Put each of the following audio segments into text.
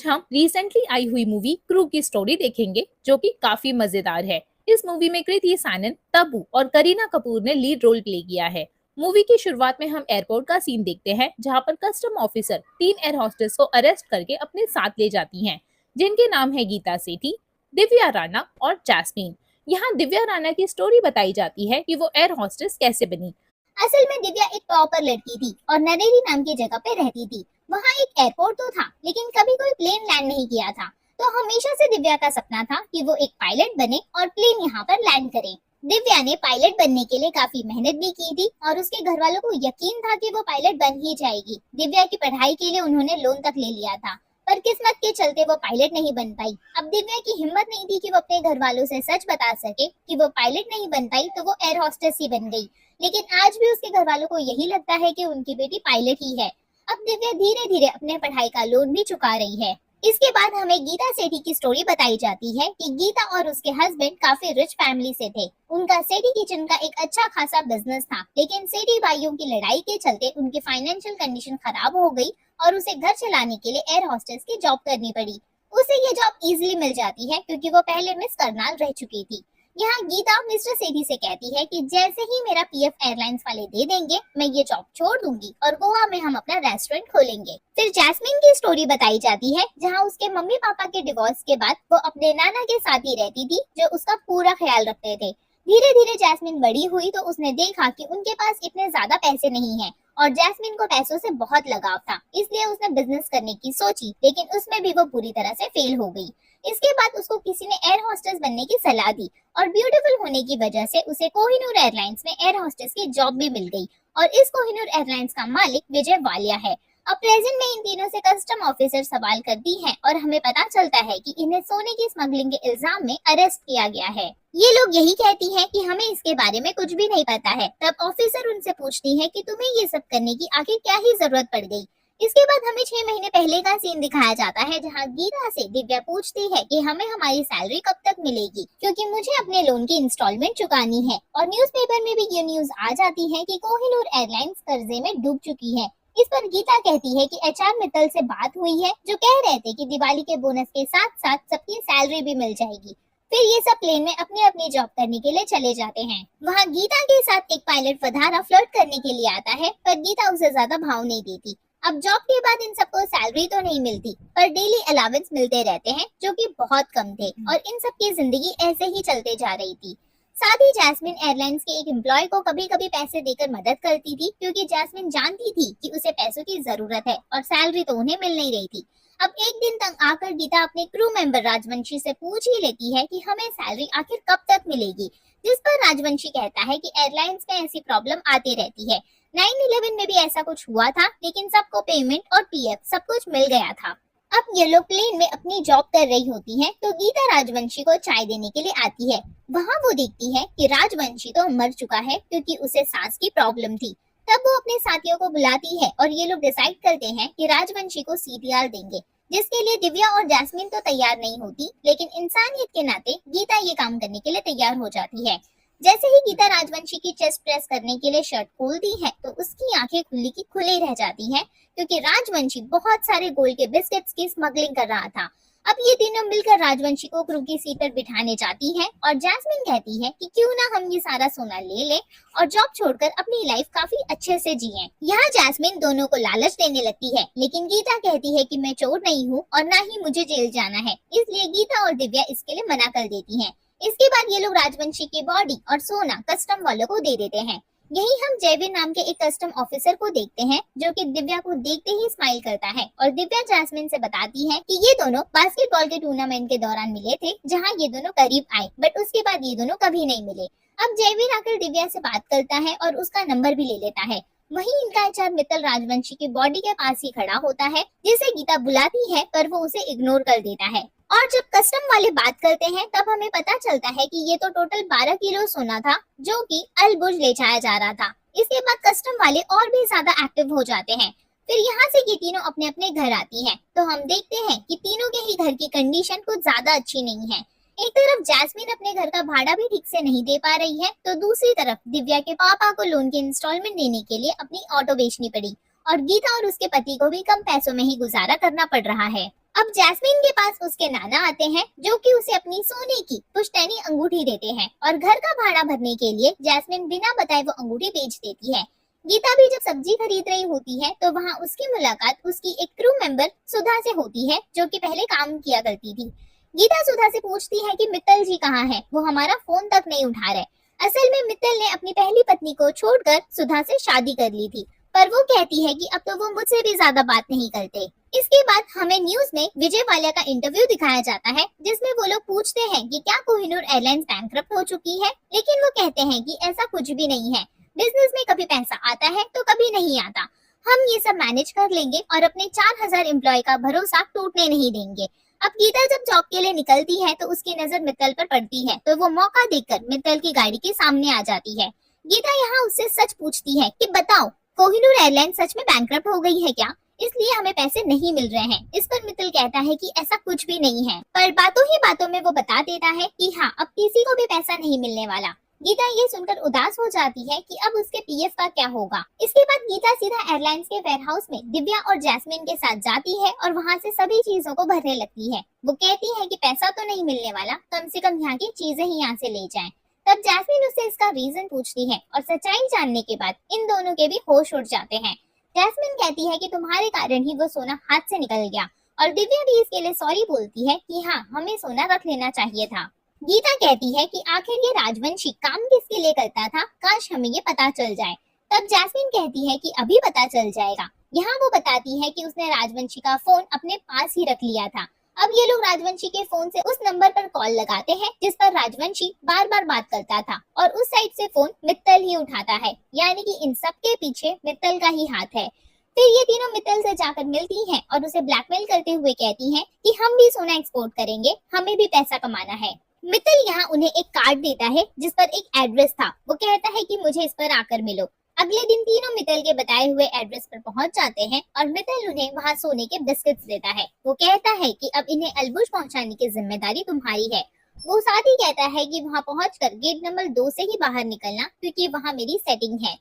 हम रिसेंटली आई हुई movie crew की स्टोरी देखेंगे जो कि काफी मजेदार है। इस मूवी में कृति सैनन, तब्बू और करीना कपूर ने लीड रोल प्ले किया है। मूवी की शुरुआत में हम एयरपोर्ट का सीन देखते हैं जहां पर कस्टम ऑफिसर 3 एयर होस्टेस को अरेस्ट करके अपने साथ ले जाती हैं, जिनके नाम है गीता सेठी, दिव्या राणा और जैस्मीन। यहाँ दिव्या राणा की स्टोरी बताई जाती है कि वो एयर होस्टेस कैसे बनी। असल में दिव्या एक टॉपर लड़की थी और नरेरी नाम की जगह पे रहती थी। वहाँ एक एयरपोर्ट तो था लेकिन कभी कोई प्लेन लैंड नहीं किया था। तो हमेशा से दिव्या का सपना था कि वो एक पायलट बने और प्लेन यहाँ पर लैंड करे। दिव्या ने पायलट बनने के लिए काफी मेहनत भी की थी और उसके घर वालों को यकीन था कि वो पायलट बन ही जाएगी। दिव्या की पढ़ाई के लिए उन्होंने लोन तक ले लिया था, पर किस्मत के चलते वो पायलट नहीं बन पाई। अब दिव्या की हिम्मत नहीं थी कि वो अपने घर वालों से सच बता सके कि वो पायलट नहीं बन पाई, तो वो एयर होस्टेस ही बन गई। लेकिन आज भी उसके घर वालों को यही लगता है कि उनकी बेटी पायलट ही है। अब दिव्या धीरे धीरे अपने पढ़ाई का लोन भी चुका रही है। इसके बाद हमें गीता सेठी की स्टोरी बताई जाती है कि गीता और उसके हस्बैंड काफी रिच फैमिली से थे। उनका सेठी किचन का एक अच्छा खासा बिजनेस था, लेकिन सेठी भाइयों की लड़ाई के चलते उनकी फाइनेंशियल कंडीशन खराब हो गई और उसे घर चलाने के लिए एयर होस्टेस की जॉब करनी पड़ी। उसे ये जॉब इजीली मिल जाती है क्योंकि वो पहले मिस करनाल रह चुकी थी। यहाँ गीता मिस्टर सेठी से कहती है कि जैसे ही मेरा पीएफ एयरलाइंस वाले दे देंगे, मैं ये जॉब छोड़ दूंगी और गोवा में हम अपना रेस्टोरेंट खोलेंगे। फिर जैस्मिन की स्टोरी बताई जाती है जहाँ उसके मम्मी पापा के डिवोर्स के बाद वो अपने नाना के साथ ही रहती थी जो उसका पूरा ख्याल रखते थे। धीरे धीरे जैस्मिन बड़ी हुई तो उसने देखा कि उनके पास इतने ज्यादा पैसे नहीं है और जैस्मिन को पैसों से बहुत लगाव था, इसलिए उसने बिजनेस करने की सोची, लेकिन उसमें भी वो पूरी तरह से फेल हो गई। इसके बाद उसको किसी ने एयर होस्टेस बनने की सलाह दी और ब्यूटीफुल होने की वजह से उसे कोहिनूर एयरलाइंस में एयर होस्टेस की जॉब भी मिल गई और इस कोहिनूर एयरलाइंस का मालिक विजय वालिया है। अब प्रेजेंट में इन तीनों से कस्टम ऑफिसर सवाल करती हैं और हमें पता चलता है कि इन्हें सोने की स्मगलिंग के इल्जाम में अरेस्ट किया गया है। ये लोग यही कहती हैं कि हमें इसके बारे में कुछ भी नहीं पता है। तब ऑफिसर उनसे पूछती है कि तुम्हें ये सब करने की आखिर क्या ही जरूरत पड़ गई। इसके बाद हमें 6 महीने पहले का सीन दिखाया जाता है जहाँ गीता से दिव्या पूछती है कि हमें हमारी सैलरी कब तक मिलेगी, क्योंकि मुझे अपने लोन की इंस्टॉलमेंट चुकानी है। और न्यूज़पेपर में भी ये न्यूज आ जाती है कि कोहिनूर एयरलाइंस कर्जे में डूब चुकी है। इस पर गीता कहती है कि एचआर मित्तल से बात हुई है जो कह रहे थे कि दिवाली के बोनस के साथ साथ सबकी सैलरी भी मिल जाएगी। फिर ये सब प्लेन में अपनी अपनी जॉब करने के लिए चले जाते हैं। वहाँ गीता के साथ एक पायलट वधारा फ्लर्ट करने के लिए आता है, पर गीता उसे ज्यादा भाव नहीं देती। अब जॉब के बाद इन सबको सैलरी तो नहीं मिलती, पर डेली अलावेंस मिलते रहते हैं जो कि बहुत कम थे और इन सब की जिंदगी ऐसे ही चलते जा रही थी। साथ ही जैस्मिन एयरलाइंस के एक एम्प्लॉय को कभी कभी पैसे देकर मदद करती थी, क्योंकि जैस्मिन जानती थी कि उसे पैसों की जरूरत है और सैलरी तो उन्हें मिल नहीं रही थी। अब एक दिन तक आकर गीता अपने क्रू मेंबर राजवंशी से पूछ ही लेती है कि हमें सैलरी आखिर कब तक मिलेगी, जिस पर राजवंशी कहता है कि एयरलाइंस में ऐसी प्रॉब्लम आती रहती है। 9/11 में भी ऐसा कुछ हुआ था, लेकिन सबको पेमेंट और पीएफ सब कुछ मिल गया था। अब ये लोग प्लेन में अपनी जॉब कर रही होती है तो गीता राजवंशी को चाय देने के लिए आती है। वहाँ वो देखती है कि राजवंशी तो मर चुका है क्योंकि उसे सांस की प्रॉब्लम थी। तब वो अपने साथियों को बुलाती है और ये लोग डिसाइड करते हैं कि राजवंशी को सीपीआर देंगे, जिसके लिए दिव्या और जैस्मिन तो तैयार नहीं होती, लेकिन इंसानियत के नाते गीता ये काम करने के लिए तैयार हो जाती है। जैसे ही गीता राजवंशी की चेस्ट प्रेस करने के लिए शर्ट खोलती है तो उसकी आंखें खुली की खुली रह जाती हैं, क्योंकि राजवंशी बहुत सारे गोल्ड के बिस्किट्स की स्मगलिंग कर रहा था। अब ये तीनों मिलकर राजवंशी को क्रू की सीट पर बिठाने जाती है और जैस्मिन कहती है कि क्यों ना हम ये सारा सोना ले ले और जॉब छोड़कर अपनी लाइफ काफी अच्छे से जिएं। यहाँ जैस्मिन दोनों को लालच देने लगती है, लेकिन गीता कहती है कि मैं चोर नहीं हूँ और ना ही मुझे जेल जाना है, इसलिए गीता और दिव्या इसके लिए मना कर देती हैं। इसके बाद ये लोग राजवंशी की बॉडी और सोना कस्टम वालों को दे देते हैं। यही हम जयवीर नाम के एक कस्टम ऑफिसर को देखते हैं जो कि दिव्या को देखते ही स्माइल करता है और दिव्या जैस्मिन से बताती है कि ये दोनों बास्केटबॉल के टूर्नामेंट के दौरान मिले थे, जहां ये दोनों करीब आए, बट उसके बाद ये दोनों कभी नहीं मिले। अब जयवीर आकर दिव्या से बात करता है और उसका नंबर भी ले लेता है। वहीं इनका एचआर मित्तल राजवंशी की बॉडी के पास ही खड़ा होता है, जिसे गीता बुलाती है पर वो उसे इग्नोर कर देता है। और जब कस्टम वाले बात करते हैं तब हमें पता चलता है कि ये तो टोटल 12 किलो सोना था जो कि अलबुर्ज ले जाया जा रहा था। इसके बाद कस्टम वाले और भी ज्यादा एक्टिव हो जाते हैं। फिर यहाँ से ये तीनों अपने अपने घर आती हैं, तो हम देखते हैं कि तीनों के ही घर की कंडीशन कुछ ज्यादा अच्छी नहीं है। एक तरफ जैस्मिन अपने घर का भाड़ा भी ठीक से नहीं दे पा रही है, तो दूसरी तरफ दिव्या के पापा को लोन की इंस्टॉलमेंट देने के लिए अपनी ऑटो बेचनी पड़ी और गीता और उसके पति को भी कम पैसों में ही गुजारा करना पड़ रहा है। अब जैस्मिन के पास उसके नाना आते हैं जो कि उसे अपनी सोने की पुश्तैनी अंगूठी देते हैं और घर का भाड़ा भरने के लिए जैस्मिन बिना बताए वो अंगूठी बेच देती है। गीता भी जब सब्जी खरीद रही होती है तो वहाँ उसकी मुलाकात उसकी एक क्रू मेंबर सुधा से होती है जो कि पहले काम किया करती थी। गीता सुधा से पूछती है कि मित्तल जी कहाँ है, वो हमारा फोन तक नहीं उठा रहे। असल में मित्तल ने अपनी पहली पत्नी को छोड़कर सुधा से शादी कर ली थी, पर वो कहती है कि अब तो वो मुझसे भी ज्यादा बात नहीं करते। इसके बाद हमें न्यूज में विजय वालिया का इंटरव्यू दिखाया जाता है जिसमें वो लोग पूछते हैं कि क्या कोहिनूर एयरलाइंस बैंकरप्ट हो चुकी है, लेकिन वो कहते हैं कि ऐसा कुछ भी नहीं है। बिजनेस में कभी पैसा आता है तो कभी नहीं आता, हम ये सब मैनेज कर लेंगे और अपने 4000 एम्प्लॉय का भरोसा टूटने नहीं देंगे। अब गीता जब जॉब के लिए निकलती है तो उसकी नजर मित्तल पर पड़ती है तो वो मौका देखकर मित्तल की गाड़ी के सामने आ जाती है। गीता यहाँ उससे सच पूछती है कि बताओ कोहिनूर एयरलाइंस सच में बैंकरप्ट हो गई है क्या, इसलिए हमें पैसे नहीं मिल रहे हैं। इस पर मित्तल कहता है कि ऐसा कुछ भी नहीं है, पर बातों ही बातों में वो बता देता है कि हाँ अब किसी को भी पैसा नहीं मिलने वाला। गीता ये सुनकर उदास हो जाती है कि अब उसके पीएफ का क्या होगा। इसके बाद गीता सीधा एयरलाइंस के वेयरहाउस में दिव्या और जैस्मिन के साथ जाती है और वहाँ से सभी चीजों को भरने लगती है। वो कहती है कि पैसा तो नहीं मिलने वाला, कम से कम यहाँ की चीजें ही यहाँ से ले जाएं। तब जैस्मिन उससे इसका रीजन पूछती है और सच्चाई जानने के बाद इन दोनों के भी होश उड़ जाते हैं। जैस्मिन कहती है कि तुम्हारे कारण ही वो सोना हाथ से निकल गया और दिव्या भी इसके लिए सॉरी बोलती है कि हाँ हमें सोना रख लेना चाहिए था। गीता कहती है कि आखिर ये राजवंशी काम किसके लिए करता था, काश हमें ये पता चल जाए। तब जैस्मिन कहती है कि अभी पता चल जाएगा। यहाँ वो बताती है कि उसने राजवंशी का फोन अपने पास ही रख लिया था। अब ये लोग राजवंशी के फोन से उस नंबर पर कॉल लगाते हैं जिस पर राजवंशी बार बार बात करता था और उस साइड से फोन मित्तल ही उठाता है, यानी कि इन सब के पीछे मित्तल का ही हाथ है। फिर ये तीनों मित्तल से जाकर मिलती हैं और उसे ब्लैकमेल करते हुए कहती हैं कि हम भी सोना एक्सपोर्ट करेंगे, हमें भी पैसा कमाना है। मित्तल यहाँ उन्हें एक कार्ड देता है जिस पर एक एड्रेस था। वो कहता है कि मुझे इस पर आकर मिलो। अगले दिन तीनों मित्तल के बताए हुए एड्रेस पर पहुंच जाते हैं और मित्तल उन्हें वहां सोने के बिस्किट्स देता है। वो कहता है कि अब इन्हें अलबुर्ज पहुंचाने की जिम्मेदारी तुम्हारी है। वो साथ ही कहता है कि वहां पहुंचकर गेट नंबर 2 से ही बाहर निकलना क्योंकि वहां मेरी सेटिंग है।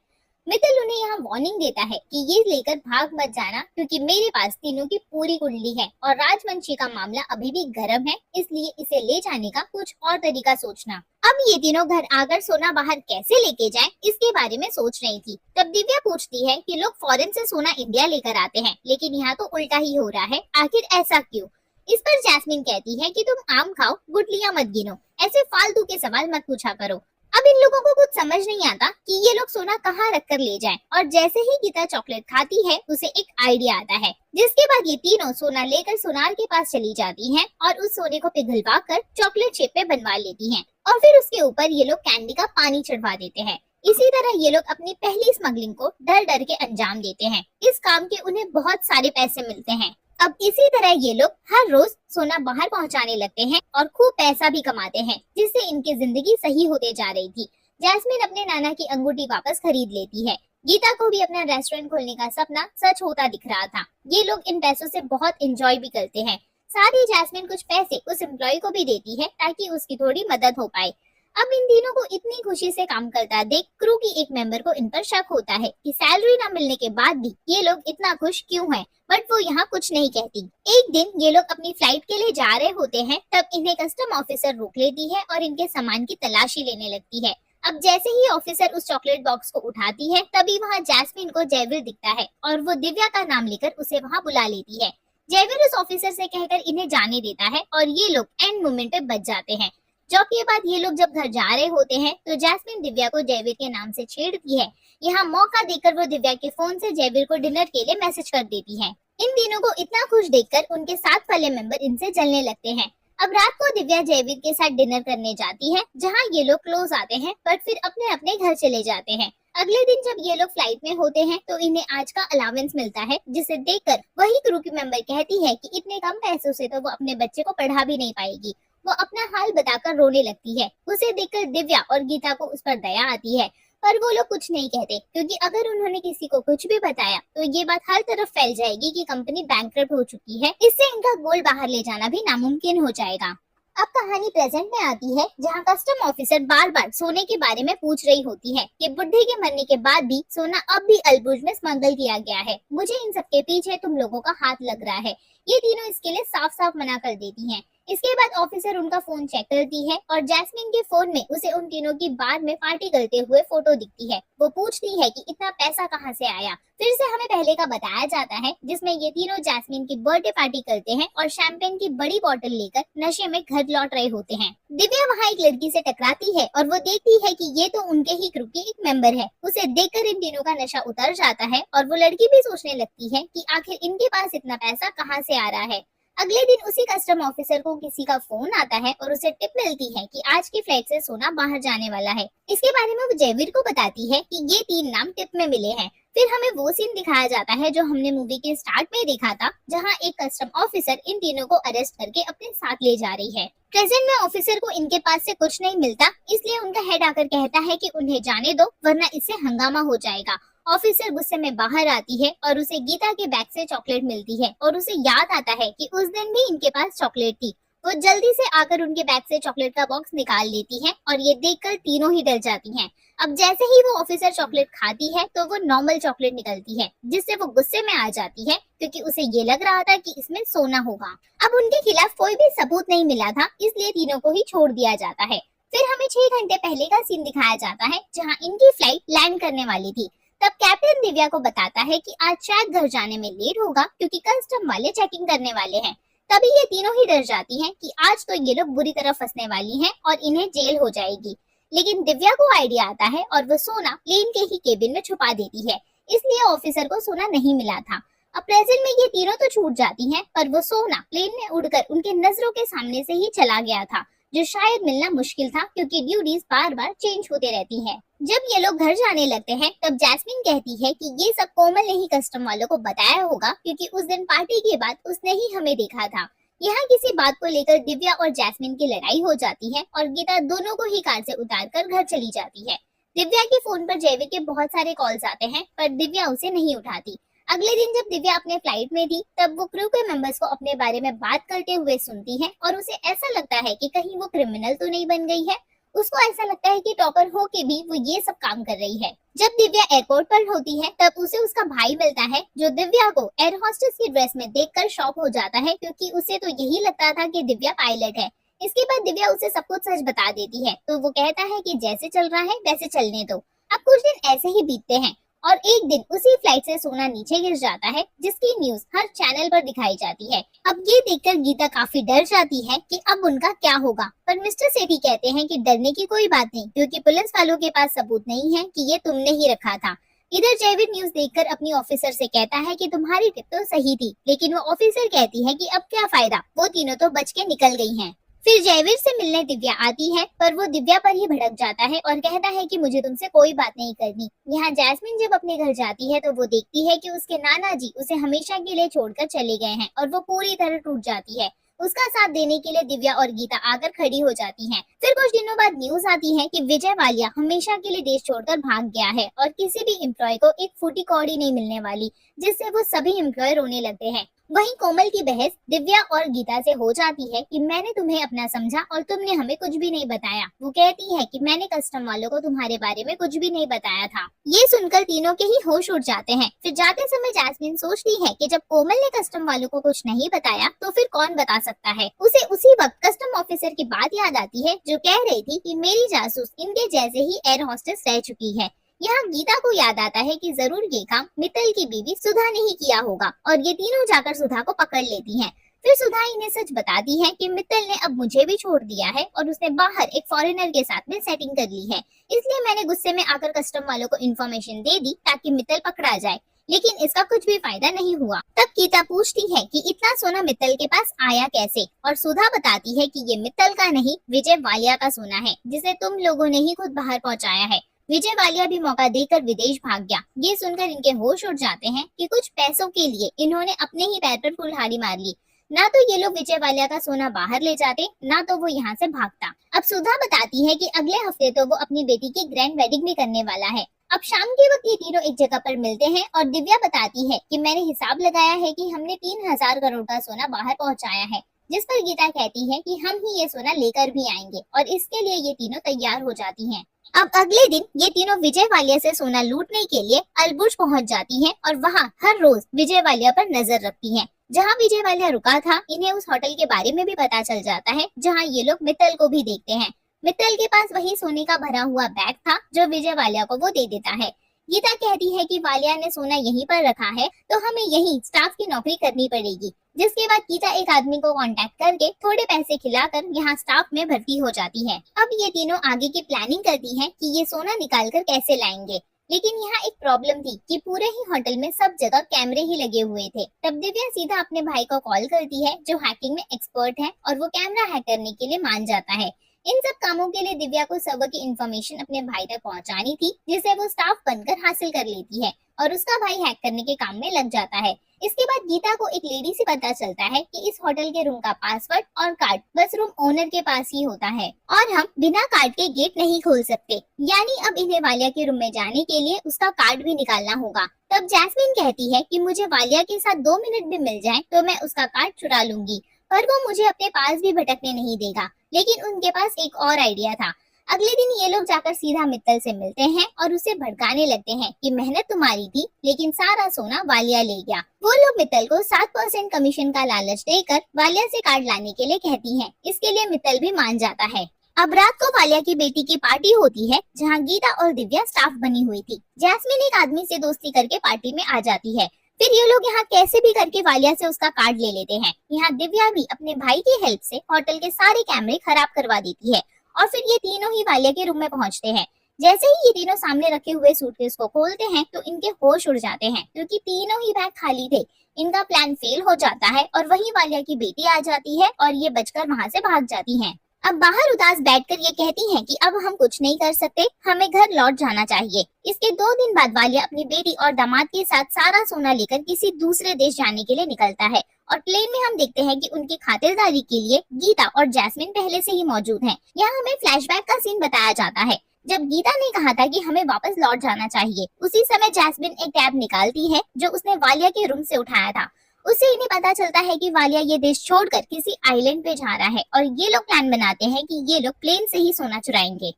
मित्तल उन्हें यहाँ वार्निंग देता है कि ये लेकर भाग मत जाना क्योंकि मेरे पास तीनों की पूरी कुंडली है और राजवंशी का मामला अभी भी गर्म है, इसलिए इसे ले जाने का कुछ और तरीका सोचना। अब ये तीनों घर आकर सोना बाहर कैसे लेके जाएं, इसके बारे में सोच रही थी। तब दिव्या पूछती है कि लोग फॉरेन से सोना इंडिया लेकर आते हैं लेकिन यहाँ तो उल्टा ही हो रहा है, आखिर ऐसा क्यों? इस पर जैस्मिन कहती है कि तुम आम खाओ गुठलियां मत गिनो, ऐसे फालतू के सवाल मत पूछा करो। अब इन लोगों को कुछ समझ नहीं आता कि ये लोग सोना कहाँ रख कर ले जाएं। और जैसे ही गीता चॉकलेट खाती है उसे एक आइडिया आता है, जिसके बाद ये तीनों सोना लेकर सोनार के पास चली जाती हैं और उस सोने को पिघलवा कर चॉकलेट शेप में बनवा लेती हैं और फिर उसके ऊपर ये लोग कैंडी का पानी चढ़वा देते हैं। इसी तरह ये लोग अपनी पहली स्मगलिंग को डर डर के अंजाम देते हैं। इस काम के उन्हें बहुत सारे पैसे मिलते हैं। अब इसी तरह ये लोग हर रोज सोना बाहर पहुंचाने लगते हैं और खूब पैसा भी कमाते हैं, जिससे इनकी जिंदगी सही होते जा रही थी। जैस्मिन अपने नाना की अंगूठी वापस खरीद लेती है। गीता को भी अपना रेस्टोरेंट खोलने का सपना सच होता दिख रहा था। ये लोग इन पैसों से बहुत एंजॉय भी करते हैं। साथ ही जैस्मिन कुछ पैसे उस एम्प्लॉय को भी देती है ताकि उसकी थोड़ी मदद हो पाए। अब इन तीनों को इतनी खुशी से काम करता देख क्रू की एक मेंबर को इन पर शक होता है कि सैलरी न मिलने के बाद भी ये लोग इतना खुश क्यों हैं, बट वो यहाँ कुछ नहीं कहती। एक दिन ये लोग अपनी फ्लाइट के लिए जा रहे होते हैं, तब इन्हें कस्टम ऑफिसर रोक लेती है और इनके सामान की तलाशी लेने लगती है। अब जैसे ही ऑफिसर उस चॉकलेट बॉक्स को उठाती है तभी वहाँ जैस्मिन को जयवीर दिखता है और वो दिव्या का नाम लेकर उसे वहाँ बुला लेती है। जयवीर उस ऑफिसर से कहकर इन्हें जाने देता है और ये लोग एंड मोमेंट पे बच जाते हैं। जॉब के बाद ये लोग जब घर जा रहे होते हैं तो जैस्मिन दिव्या को जयवीर के नाम से छेड़ती है। यहाँ मौका देकर वो दिव्या के फोन से जयवीर को डिनर के लिए मैसेज कर देती है। इन तीनों को इतना खुश देखकर उनके साथ वाले मेंबर इनसे जलने लगते हैं। अब रात को दिव्या जयवीर के साथ डिनर करने जाती है, जहाँ ये लोग क्लोज आते हैं पर फिर अपने अपने घर चले जाते हैं। अगले दिन जब ये लोग फ्लाइट में होते हैं तो इन्हें आज का अलावेंस मिलता है, जिसे देखकर वही क्रू की मेंबर कहती है कि इतने कम पैसों से तो वो अपने बच्चे को पढ़ा भी नहीं पाएगी। वो अपना हाल बताकर रोने लगती है। उसे देखकर दिव्या और गीता को उस पर दया आती है, पर वो लोग कुछ नहीं कहते क्योंकि अगर उन्होंने किसी को कुछ भी बताया तो ये बात हर तरफ फैल जाएगी कि कंपनी बैंकरप्ट हो चुकी है। इससे इनका गोल्ड बाहर ले जाना भी नामुमकिन हो जाएगा। अब कहानी प्रेजेंट में आती है, जहाँ कस्टम ऑफिसर बार बार सोने के बारे में पूछ रही होती है कि बुढ़े के मरने के बाद भी सोना अब भी अलबुर्ज में स्मगल किया गया है। मुझे इन सब के पीछे तुम लोगों का हाथ लग रहा है। ये तीनों इसके लिए साफ साफ मना कर देती हैं। इसके बाद ऑफिसर उनका फोन चेक करती है और जैस्मिन के फोन में उसे उन तीनों की बाद में पार्टी करते हुए फोटो दिखती है। वो पूछती है कि इतना पैसा कहाँ से आया। फिर से हमें पहले का बताया जाता है जिसमें ये तीनों जैस्मिन की बर्थडे पार्टी करते हैं और शैंपेन की बड़ी बोतल लेकर नशे में घर लौट रहे होते हैं। दिव्या वहाँ एक लड़की से टकराती है और वो देखती है कि ये तो उनके ही ग्रुप की एक मेंबर है। उसे देखकर इन तीनों का नशा उतर जाता है और वो लड़की भी सोचने लगती है कि आखिर इनके पास इतना पैसा कहाँ से आ रहा है। अगले दिन उसी कस्टम ऑफिसर को किसी का फोन आता है और उसे टिप मिलती है कि आज की फ्लाइट से सोना बाहर जाने वाला है। इसके बारे में वो जयवीर को बताती है कि ये 3 नाम टिप में मिले हैं। फिर हमें वो सीन दिखाया जाता है जो हमने मूवी के स्टार्ट में देखा था, जहां एक कस्टम ऑफिसर इन तीनों को अरेस्ट करके अपने साथ ले जा रही है। प्रेजेंट में ऑफिसर को इनके पास से कुछ नहीं मिलता, इसलिए उनका हेड आकर कहता है कि उन्हें जाने दो वरना इससे हंगामा हो जाएगा। ऑफिसर गुस्से में बाहर आती है और उसे गीता के बैग से चॉकलेट मिलती है और उसे याद आता है कि उस दिन भी इनके पास चॉकलेट थी। वो जल्दी से आकर उनके बैग से चॉकलेट का बॉक्स निकाल लेती है और ये देखकर तीनों ही डर जाती हैं। अब जैसे ही वो ऑफिसर चॉकलेट खाती है तो वो नॉर्मल चॉकलेट निकलती है, जिससे वो गुस्से में आ जाती है क्योंकि उसे ये लग रहा था कि इसमें सोना होगा। अब उनके खिलाफ कोई भी सबूत नहीं मिला था, इसलिए तीनों को ही छोड़ दिया जाता है। फिर हमें 6 घंटे पहले का सीन दिखाया जाता है जहाँ इनकी फ्लाइट लैंड करने वाली थी। तब कैप्टन दिव्या को बताता है कि आज शायद घर जाने में लेट होगा क्योंकि कस्टम वाले चेकिंग करने वाले हैं। तभी ये तीनों ही डर जाती हैं कि आज तो ये लोग बुरी तरह फंसने वाली हैं और इन्हें जेल हो जाएगी। लेकिन दिव्या को आइडिया आता है और वो सोना प्लेन के ही केबिन में छुपा देती है, इसलिए ऑफिसर को सोना नहीं मिला था। अब प्रेजेंट में ये तीनों तो छूट जाती हैं, पर वो सोना प्लेन में उड़कर उनके नजरों के सामने से ही चला गया था, जो शायद मिलना मुश्किल था क्योंकि ड्यूटीज बार बार चेंज होते रहती है। जब ये लोग घर जाने लगते हैं तब जैस्मिन कहती है कि ये सब कोमल ने ही कस्टम वालों को बताया होगा क्योंकि उस दिन पार्टी के बाद उसने ही हमें देखा था। यहाँ किसी बात को लेकर दिव्या और जैस्मिन की लड़ाई हो जाती है और गीता दोनों को ही कार से उतारकर घर चली जाती है। दिव्या के फोन पर जयवीर के बहुत सारे कॉल्स आते हैं पर दिव्या उसे नहीं उठाती। अगले दिन जब दिव्या अपने फ्लाइट में थी तब वो क्रू के मेंबर्स को अपने बारे में बात करते हुए सुनती है और उसे ऐसा लगता है कि कहीं वो क्रिमिनल तो नहीं बन गई है। उसको ऐसा लगता है कि टॉपर हो के भी वो ये सब काम कर रही है। जब दिव्या एयरपोर्ट पर होती है तब उसे उसका भाई मिलता है जो दिव्या को एयर होस्टेस की ड्रेस में देखकर शॉक हो जाता है क्योंकि उसे तो यही लगता था कि दिव्या पायलट है। इसके बाद दिव्या उसे सब कुछ सच बता देती है तो वो कहता है कि जैसे चल रहा है वैसे चलने दो। अब कुछ दिन ऐसे ही बीतते हैं और एक दिन उसी फ्लाइट से सोना नीचे गिर जाता है जिसकी न्यूज हर चैनल पर दिखाई जाती है। अब ये देखकर गीता काफी डर जाती है कि अब उनका क्या होगा, पर मिस्टर सेठी कहते हैं कि डरने की कोई बात नहीं क्योंकि पुलिस वालों के पास सबूत नहीं है कि ये तुमने ही रखा था। इधर जयवीर न्यूज देखकर अपनी ऑफिसर से कहता है कि तुम्हारी टिप तो सही थी, लेकिन वो ऑफिसर कहती है कि अब क्या फायदा, वो तीनों तो बच के निकल गई हैं। फिर जयवीर से मिलने दिव्या आती है पर वो दिव्या पर ही भड़क जाता है और कहता है कि मुझे तुमसे कोई बात नहीं करनी। यहाँ जैस्मिन जब अपने घर जाती है तो वो देखती है कि उसके नाना जी उसे हमेशा के लिए छोड़कर चले गए हैं और वो पूरी तरह टूट जाती है। उसका साथ देने के लिए दिव्या और गीता आकर खड़ी हो जाती हैं। फिर कुछ दिनों बाद न्यूज आती है कि विजय वालिया हमेशा के लिए देश छोड़कर भाग गया है और किसी भी एम्प्लॉय को एक फूटी कौड़ी नहीं मिलने वाली, जिससे वो सभी एम्प्लॉय रोने लगते हैं। वहीं कोमल की बहस दिव्या और गीता से हो जाती है कि मैंने तुम्हें अपना समझा और तुमने हमें कुछ भी नहीं बताया। वो कहती है कि मैंने कस्टम वालों को तुम्हारे बारे में कुछ भी नहीं बताया था। ये सुनकर तीनों के ही होश उड़ जाते हैं। फिर जाते समय जैस्मिन सोचती है कि जब कोमल ने कस्टम वालों को कुछ नहीं बताया तो फिर कौन बता सकता है। उसे उसी वक्त कस्टम ऑफिसर की बात याद आती है जो कह रही थी कि मेरी जासूस इनके जैसे ही एयर होस्टेस रह चुकी है। यहाँ गीता को याद आता है कि जरूर ये काम मित्तल की बीवी सुधा ने ही किया होगा और ये तीनों जाकर सुधा को पकड़ लेती हैं। फिर सुधा इन्हें सच बताती है कि मित्तल ने अब मुझे भी छोड़ दिया है और उसने बाहर एक फॉरेनर के साथ में सेटिंग कर ली है, इसलिए मैंने गुस्से में आकर कस्टम वालों को इन्फॉर्मेशन दे दी ताकि मित्तल पकड़ा जाए, लेकिन इसका कुछ भी फायदा नहीं हुआ। तब गीता पूछती है कि इतना सोना मित्तल के पास आया कैसे, और सुधा बताती है कि ये मित्तल का नहीं विजय वालिया का सोना है जिसे तुम लोगों ने ही खुद बाहर पहुँचाया है। विजय वालिया भी मौका देकर विदेश भाग गया। ये सुनकर इनके होश उड़ जाते हैं कि कुछ पैसों के लिए इन्होंने अपने ही पैर पर कुल्हाड़ी मार ली। ना तो ये लोग विजय वालिया का सोना बाहर ले जाते, ना तो वो यहाँ से भागता। अब सुधा बताती है कि अगले हफ्ते तो वो अपनी बेटी की ग्रैंड वेडिंग भी करने वाला है। अब शाम के वक्त ये तीनों एक जगह पर मिलते हैं और दिव्या बताती है कि मैंने हिसाब लगाया है कि हमने 3000 करोड़ का सोना बाहर पहुँचाया है, जिस पर गीता कहती है कि हम ही ये सोना लेकर भी आएंगे और इसके लिए ये तीनों तैयार हो जाती हैं। अब अगले दिन ये तीनों विजय वालिया से सोना लूटने के लिए अलबुर्ज पहुंच जाती हैं और वहां हर रोज विजय वालिया पर नजर रखती हैं। जहाँ विजय वालिया रुका था, इन्हें उस होटल के बारे में भी पता चल जाता है जहाँ ये लोग मित्तल को भी देखते हैं। मित्तल के पास वही सोने का भरा हुआ बैग था जो विजय वालिया को वो दे देता है। गीता कहती है कि वालिया ने सोना यहीं पर रखा है तो हमें यहीं स्टाफ की नौकरी करनी पड़ेगी, जिसके बाद गीता एक आदमी को कांटेक्ट करके थोड़े पैसे खिलाकर यहाँ स्टाफ में भर्ती हो जाती है। अब ये तीनों आगे की प्लानिंग करती हैं कि ये सोना निकाल कर कैसे लाएंगे, लेकिन यहाँ एक प्रॉब्लम थी कि पूरे ही होटल में सब जगह कैमरे ही लगे हुए थे। तब दिव्या सीधा अपने भाई को कॉल करती है जो हैकिंग में एक्सपर्ट है और वो कैमरा हैक करने के लिए मान जाता है। इन सब कामों के लिए दिव्या को सर्वर की इंफॉर्मेशन अपने भाई तक पहुंचानी थी, जिसे वो स्टाफ बनकर हासिल कर लेती है और उसका भाई हैक करने के काम में लग जाता है। इसके बाद गीता को एक लेडी से पता चलता है कि इस होटल के रूम का पासवर्ड और कार्ड बस रूम ओनर के पास ही होता है और हम बिना कार्ड के गेट नहीं खोल सकते, यानी अब इन्हें वालिया के रूम में जाने के लिए उसका कार्ड भी निकालना होगा। तब जैस्मिन कहती है कि मुझे वालिया के साथ 2 मिनट भी मिल जाए तो मैं उसका कार्ड चुरा लूंगी, पर वो मुझे अपने पास भी भटकने नहीं देगा। लेकिन उनके पास एक और आइडिया था। अगले दिन ये लोग जाकर सीधा मित्तल से मिलते हैं और उसे भड़काने लगते हैं कि मेहनत तुम्हारी थी लेकिन सारा सोना वालिया ले गया। वो लोग मित्तल को 7% कमीशन का लालच देकर वालिया से कार्ड लाने के लिए कहती हैं। इसके लिए मित्तल भी मान जाता है। अब रात को वालिया की बेटी की पार्टी होती है जहाँ गीता और दिव्या स्टाफ बनी हुई थी। जैस्मिन एक आदमी से दोस्ती करके पार्टी में आ जाती है। फिर ये लोग यहाँ कैसे भी करके वालिया से उसका कार्ड ले लेते हैं। यहाँ दिव्या भी अपने भाई की हेल्प से होटल के सारे कैमरे खराब करवा देती है और फिर ये तीनों ही वालिया के रूम में पहुंचते हैं। जैसे ही ये तीनों सामने रखे हुए सूटकेस को खोलते हैं तो इनके होश उड़ जाते हैं क्योंकि तीनों ही बैग खाली थे। इनका प्लान फेल हो जाता है और वही वालिया की बेटी आ जाती है और ये बचकर वहां से भाग जाती हैं। अब बाहर उदास बैठकर ये कहती हैं कि अब हम कुछ नहीं कर सकते, हमें घर लौट जाना चाहिए। इसके 2 दिन बाद वालिया अपनी बेटी और दामाद के साथ सारा सोना लेकर किसी दूसरे देश जाने के लिए निकलता है और प्लेन में हम देखते हैं कि उनकी खातिरदारी के लिए गीता और जैस्मिन पहले से ही मौजूद हैं। यहाँ हमें फ्लैशबैक का सीन बताया जाता है जब गीता ने कहा था कि हमें वापस लौट जाना चाहिए। उसी समय जैस्मिन एक टैब निकालती है जो उसने वालिया के रूम से उठाया था। उससे इन्हें पता चलता है कि वालिया ये देश छोड़कर किसी आइलैंड पे जा रहा है और ये लोग प्लान बनाते हैं कि ये लोग प्लेन से ही सोना चुराएंगे।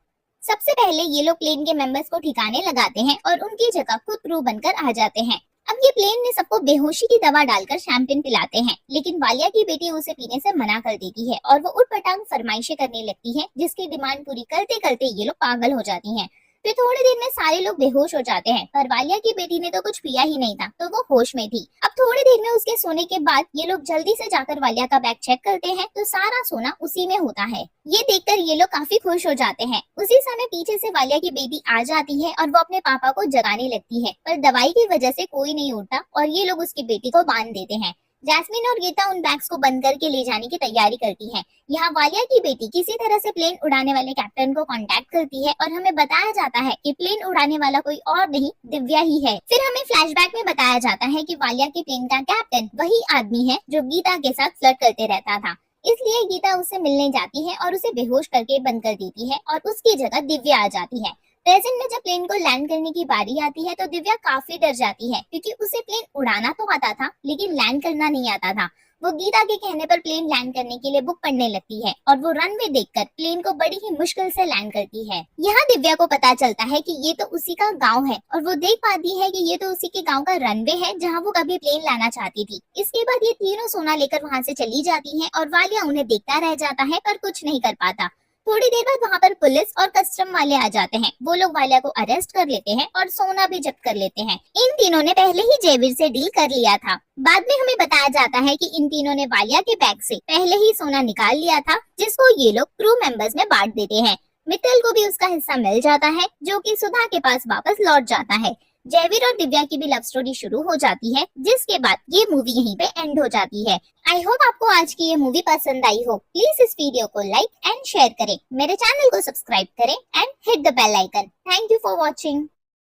सबसे पहले ये लोग प्लेन के मेंबर्स को ठिकाने लगाते हैं और उनकी जगह खुद क्रू बनकर आ जाते हैं। अब ये प्लेन में सबको बेहोशी की दवा डालकर शैंपेन पिलाते हैं, लेकिन वालिया की बेटी उसे पीने से मना कर देती है और वो उटपटांग फरमाइशें करने लगती है जिसकी डिमांड पूरी करते करते ये लोग पागल हो जाती हैं। फिर थोड़ी देर में सारे लोग बेहोश हो जाते हैं, पर वालिया की बेटी ने तो कुछ पिया ही नहीं था तो वो होश में थी। अब थोड़ी देर में उसके सोने के बाद ये लोग जल्दी से जाकर वालिया का बैग चेक करते हैं तो सारा सोना उसी में होता है। ये देखकर ये लोग काफी खुश हो जाते हैं। उसी समय पीछे से वालिया की बेटी आ जाती है और वो अपने पापा को जगाने लगती है, पर दवाई की वजह से कोई नहीं उठता और ये लोग उसकी बेटी को बांध देते हैं। जैस्मिन और गीता उन बैग्स को बंद करके ले जाने की तैयारी करती है। यहाँ वालिया की बेटी किसी तरह से प्लेन उड़ाने वाले कैप्टन को कांटेक्ट करती है और हमें बताया जाता है कि प्लेन उड़ाने वाला कोई और नहीं दिव्या ही है। फिर हमें फ्लैशबैक में बताया जाता है कि वालिया के प्लेन का कैप्टन वही आदमी है जो गीता के साथ फ्लर्ट करते रहता था। इसलिए गीता उससे मिलने जाती है और उसे बेहोश करके बंद कर देती है और उसकी जगह दिव्या आ जाती है। प्रेजेंट में जब प्लेन को लैंड करने की बारी आती है तो दिव्या काफी डर जाती है क्योंकि उसे प्लेन उड़ाना तो आता था लेकिन लैंड करना नहीं आता था। वो गीता के कहने पर प्लेन लैंड करने के लिए बुक पढ़ने लगती है और वो रनवे देखकर प्लेन को बड़ी ही मुश्किल से लैंड करती है। यहाँ दिव्या को पता चलता है कि ये तो उसी का गांव है और वो देख पाती है कि ये तो उसी के गांव का रनवे है जहाँ वो कभी प्लेन लाना चाहती थी। इसके बाद ये तीनों सोना लेकर वहाँ से चली जाती है और वालिया उन्हें देखता रह जाता है पर कुछ नहीं कर पाता। थोड़ी देर बाद वहाँ पर पुलिस और कस्टम वाले आ जाते हैं। वो लोग वालिया को अरेस्ट कर लेते हैं और सोना भी जब्त कर लेते हैं। इन तीनों ने पहले ही जयवीर से डील कर लिया था। बाद में हमें बताया जाता है कि इन तीनों ने वालिया के बैग से पहले ही सोना निकाल लिया था जिसको ये लोग क्रू मेंबर्स में बांट देते हैं। मित्तल को भी उसका हिस्सा मिल जाता है जो कि सुधा के पास वापस लौट जाता है। जयवीर और दिव्या की भी लव स्टोरी शुरू हो जाती है जिसके बाद ये मूवी यहीं पे एंड हो जाती है। आई होप आपको आज की ये मूवी पसंद आई हो। प्लीज इस वीडियो को लाइक एंड शेयर करें, मेरे चैनल को सब्सक्राइब करें and hit the bell icon. Thank you for watching.